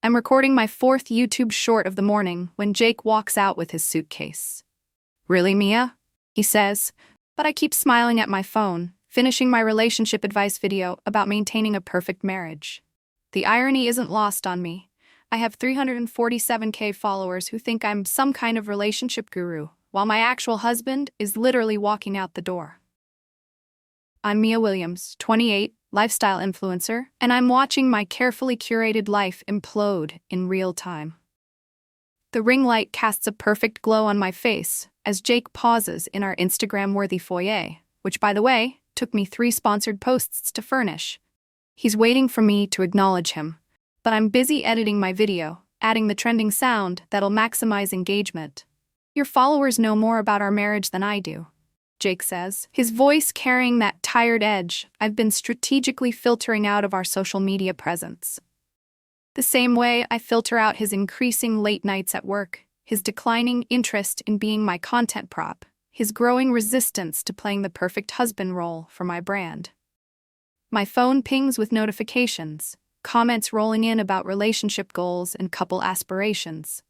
I'm recording my fourth YouTube short of the morning when Jake walks out with his suitcase. "Really, Mia?" he says, but I keep smiling at my phone, finishing my relationship advice video about maintaining a perfect marriage. The irony isn't lost on me. I have 347K followers who think I'm some kind of relationship guru, while my actual husband is literally walking out the door. I'm Mia Williams, 28, lifestyle influencer, and I'm watching my carefully curated life implode in real time. The ring light casts a perfect glow on my face as Jake pauses in our Instagram-worthy foyer, which, by the way, took me 3 sponsored posts to furnish. He's waiting for me to acknowledge him, but I'm busy editing my video, adding the trending sound that'll maximize engagement. "Your followers know more about our marriage than I do," Jake says, his voice carrying that tired edge I've been strategically filtering out of our social media presence. The same way I filter out his increasing late nights at work, his declining interest in being my content prop, his growing resistance to playing the perfect husband role for my brand. My phone pings with notifications, comments rolling in about relationship goals and couple aspirations.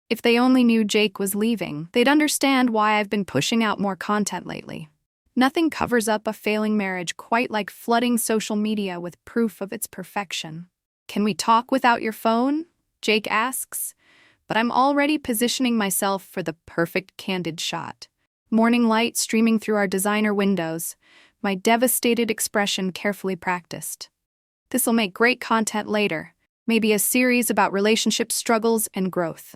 If they only knew Jake was leaving, they'd understand why I've been pushing out more content lately. Nothing covers up a failing marriage quite like flooding social media with proof of its perfection. "Can we talk without your phone?" Jake asks, but I'm already positioning myself for the perfect candid shot. Morning light streaming through our designer windows, my devastated expression carefully practiced. This'll make great content later, maybe a series about relationship struggles and growth.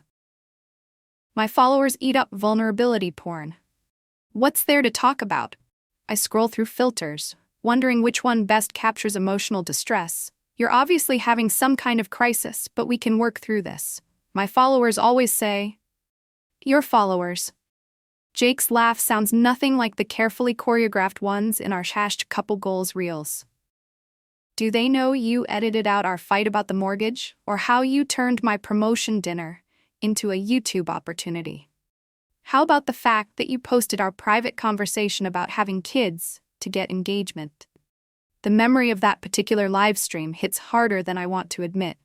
My followers eat up vulnerability porn. What's there to talk about? I scroll through filters, wondering which one best captures emotional distress. "You're obviously having some kind of crisis, but we can work through this," my followers always say. "Your followers." Jake's laugh sounds nothing like the carefully choreographed ones in our hashed couple goals reels. "Do they know you edited out our fight about the mortgage, or how you turned my promotion dinner into a YouTube opportunity? How about the fact that you posted our private conversation about having kids to get engagement?" The memory of that particular live stream hits harder than I want to admit.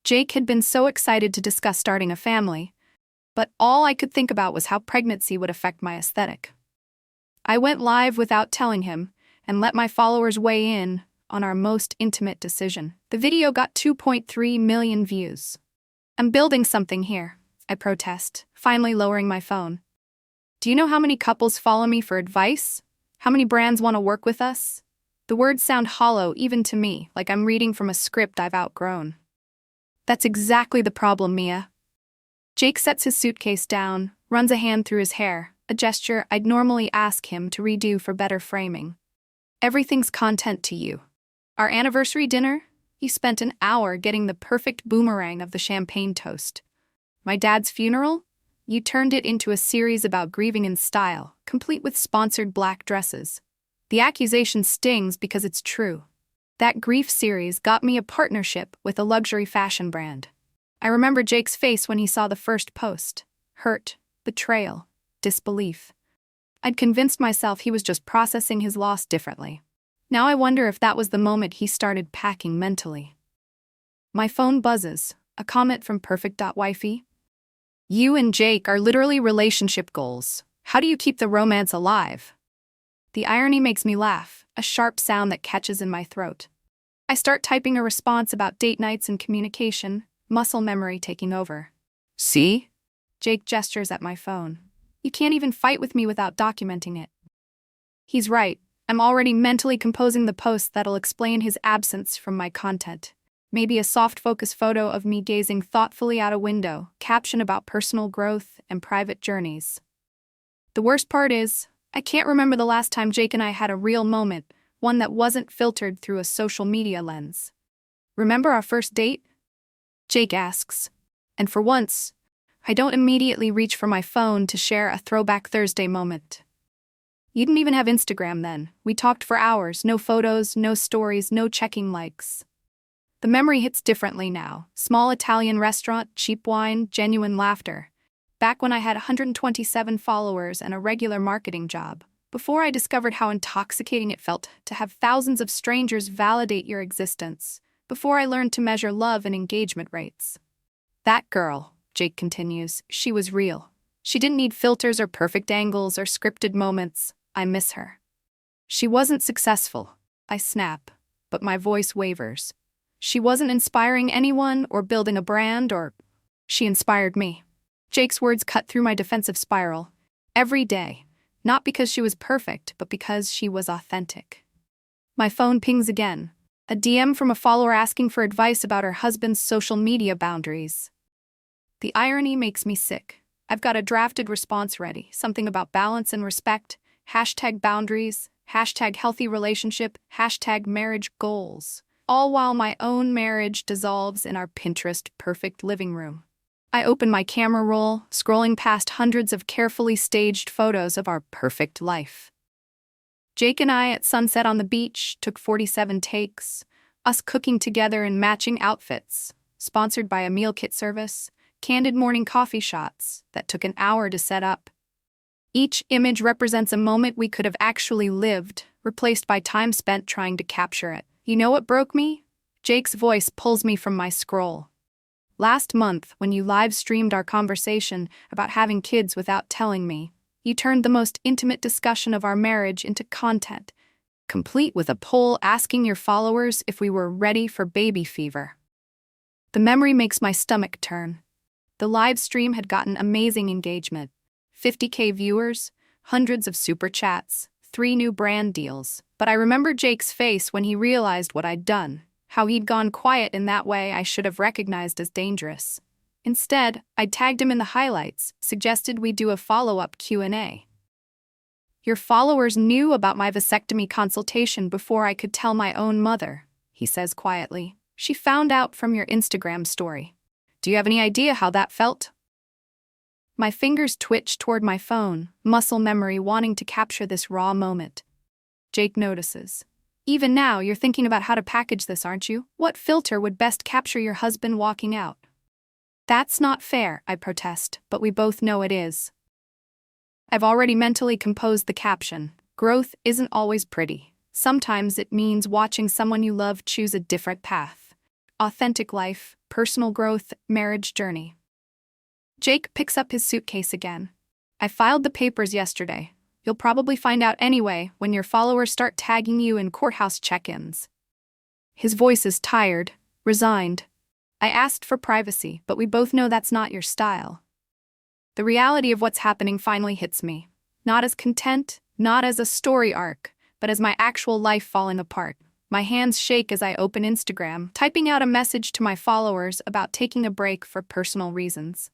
Jake had been so excited to discuss starting a family, but all I could think about was how pregnancy would affect my aesthetic. I went live without telling him and let my followers weigh in on our most intimate decision. The video got 2.3 million views. "I'm building something here," I protest, finally lowering my phone. "Do you know how many couples follow me for advice? How many brands want to work with us?" The words sound hollow even to me, like I'm reading from a script I've outgrown. "That's exactly the problem, Mia." Jake sets his suitcase down, runs a hand through his hair, a gesture I'd normally ask him to redo for better framing. "Everything's content to you. Our anniversary dinner? You spent an hour getting the perfect boomerang of the champagne toast. My dad's funeral? You turned it into a series about grieving in style, complete with sponsored black dresses. The accusation stings because it's true. That grief series got me a partnership with a luxury fashion brand. I remember Jake's face when he saw the first post. Hurt, betrayal, disbelief. I'd convinced myself he was just processing his loss differently. Now I wonder if that was the moment he started packing mentally. My phone buzzes, a comment from Perfect.Wifey. "You and Jake are literally relationship goals. How do you keep the romance alive?" The irony makes me laugh, a sharp sound that catches in my throat. I start typing a response about date nights and communication, muscle memory taking over. "See?" Jake gestures at my phone. "You can't even fight with me without documenting it." He's right. I'm already mentally composing the post that'll explain his absence from my content. Maybe a soft focus photo of me gazing thoughtfully out a window, caption about personal growth and private journeys. The worst part is, I can't remember the last time Jake and I had a real moment, one that wasn't filtered through a social media lens. "Remember our first date?" Jake asks. And for once, I don't immediately reach for my phone to share a throwback Thursday moment. "You didn't even have Instagram then. We talked for hours, no photos, no stories, no checking likes." The memory hits differently now. Small Italian restaurant, cheap wine, genuine laughter. Back when I had 127 followers and a regular marketing job. Before I discovered how intoxicating it felt to have thousands of strangers validate your existence. before I learned to measure love and engagement rates. That girl, Jake continues, she was real. She didn't need filters or perfect angles or scripted moments. I miss her. She wasn't successful. I snap, but my voice wavers. She wasn't inspiring anyone or building a brand or... She inspired me. Jake's words cut through my defensive spiral. Every day. Not because she was perfect, but because she was authentic. My phone pings again. A DM from a follower asking for advice about her husband's social media boundaries. The irony makes me sick. I've got a drafted response ready. Something about balance and respect. #boundaries. #healthy relationship. #marriage goals. All while my own marriage dissolves in our Pinterest perfect living room. I open my camera roll, scrolling past hundreds of carefully staged photos of our perfect life. Jake and I at sunset on the beach took 47 takes, us cooking together in matching outfits, sponsored by a meal kit service, candid morning coffee shots that took an hour to set up. Each image represents a moment we could have actually lived, replaced by time spent trying to capture it. You know what broke me? Jake's voice pulls me from my scroll. Last month, when you live-streamed our conversation about having kids without telling me, you turned the most intimate discussion of our marriage into content, complete with a poll asking your followers if we were ready for baby fever. The memory makes my stomach turn. The live stream had gotten amazing engagement. 50K viewers, hundreds of super chats, 3 new brand deals. But I remember Jake's face when he realized what I'd done. How he'd gone quiet in that way I should have recognized as dangerous. Instead, I tagged him in the highlights, suggested we do a follow-up Q&A. Your followers knew about my vasectomy consultation before I could tell my own mother, he says quietly. She found out from your Instagram story. Do you have any idea how that felt? My fingers twitch toward my phone, muscle memory wanting to capture this raw moment. Jake notices. Even now, you're thinking about how to package this, aren't you? What filter would best capture your husband walking out? That's not fair, I protest, but we both know it is. I've already mentally composed the caption. Growth isn't always pretty. Sometimes it means watching someone you love choose a different path. Authentic life, personal growth, marriage journey. Jake picks up his suitcase again. I filed the papers yesterday. You'll probably find out anyway when your followers start tagging you in courthouse check-ins. His voice is tired, resigned. I asked for privacy, but we both know that's not your style. The reality of what's happening finally hits me. Not as content, not as a story arc, but as my actual life falling apart. My hands shake as I open Instagram, typing out a message to my followers about taking a break for personal reasons.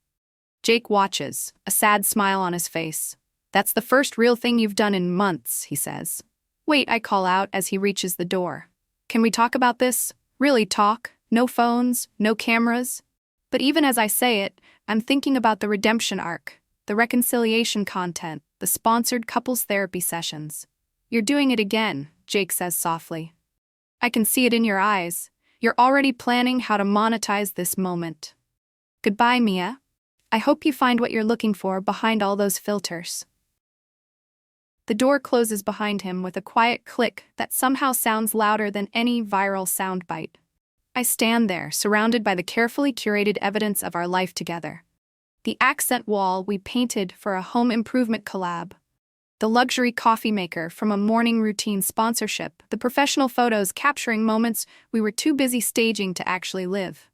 Jake watches, a sad smile on his face. That's the first real thing you've done in months, he says. Wait, I call out as he reaches the door. Can we talk about this? Really talk? No phones, no cameras? But even as I say it, I'm thinking about the redemption arc, the reconciliation content, the sponsored couples therapy sessions. You're doing it again, Jake says softly. I can see it in your eyes. You're already planning how to monetize this moment. Goodbye, Mia. I hope you find what you're looking for behind all those filters. The door closes behind him with a quiet click that somehow sounds louder than any viral soundbite. I stand there, surrounded by the carefully curated evidence of our life together. The accent wall we painted for a home improvement collab. The luxury coffee maker from a morning routine sponsorship. The professional photos capturing moments we were too busy staging to actually live.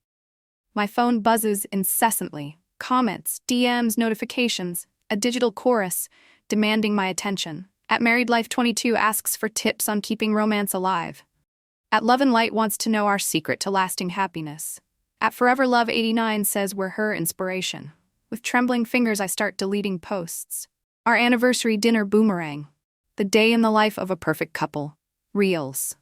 My phone buzzes incessantly. Comments, DMs, notifications, a digital chorus demanding my attention. At Married Life 22 asks for tips on keeping romance alive. At Love and Light wants to know our secret to lasting happiness. At Forever Love 89 says we're her inspiration. With trembling fingers I start deleting posts. Our anniversary dinner boomerang. The day in the life of a perfect couple. Reels.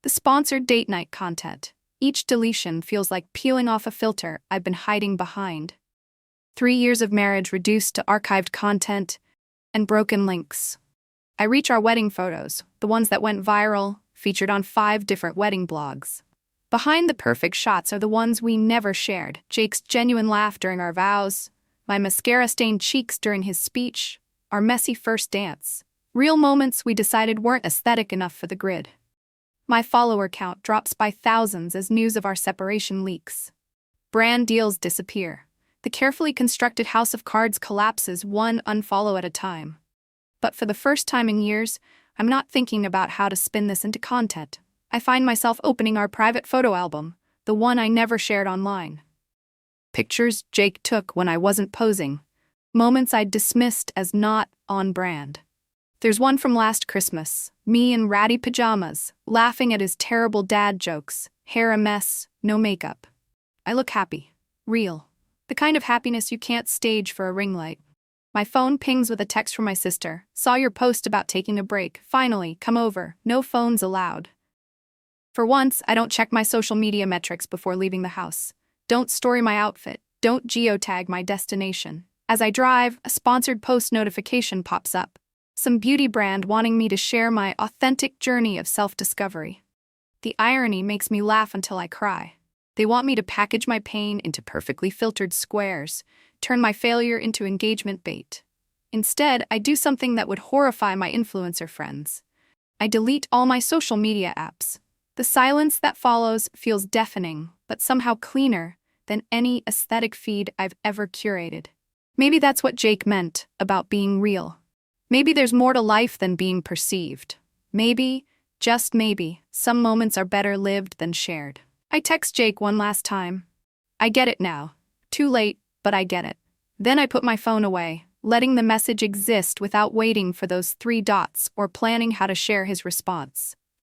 The sponsored date night content. Each deletion feels like peeling off a filter I've been hiding behind. 3 years of marriage reduced to archived content and broken links. I reach our wedding photos, the ones that went viral, featured on 5 different wedding blogs. Behind the perfect shots are the ones we never shared. Jake's genuine laugh during our vows, my mascara-stained cheeks during his speech, our messy first dance. Real moments we decided weren't aesthetic enough for the grid. My follower count drops by thousands as news of our separation leaks. Brand deals disappear. The carefully constructed house of cards collapses one unfollow at a time. But for the first time in years, I'm not thinking about how to spin this into content. I find myself opening our private photo album, the one I never shared online. Pictures Jake took when I wasn't posing. Moments I'd dismissed as not on brand. There's one from last Christmas, me in ratty pajamas, laughing at his terrible dad jokes, hair a mess, no makeup. I look happy. Real. The kind of happiness you can't stage for a ring light. My phone pings with a text from my sister. Saw your post about taking a break. Finally, come over. No phones allowed. For once, I don't check my social media metrics before leaving the house. Don't story my outfit. Don't geotag my destination. As I drive, a sponsored post notification pops up. Some beauty brand wanting me to share my authentic journey of self-discovery. The irony makes me laugh until I cry. They want me to package my pain into perfectly filtered squares, turn my failure into engagement bait. Instead, I do something that would horrify my influencer friends. I delete all my social media apps. The silence that follows feels deafening, but somehow cleaner than any aesthetic feed I've ever curated. Maybe that's what Jake meant about being real. Maybe there's more to life than being perceived. Maybe, just maybe, some moments are better lived than shared. I text Jake one last time. I get it now. Too late, but I get it. Then I put my phone away, letting the message exist without waiting for those 3 dots or planning how to share his response.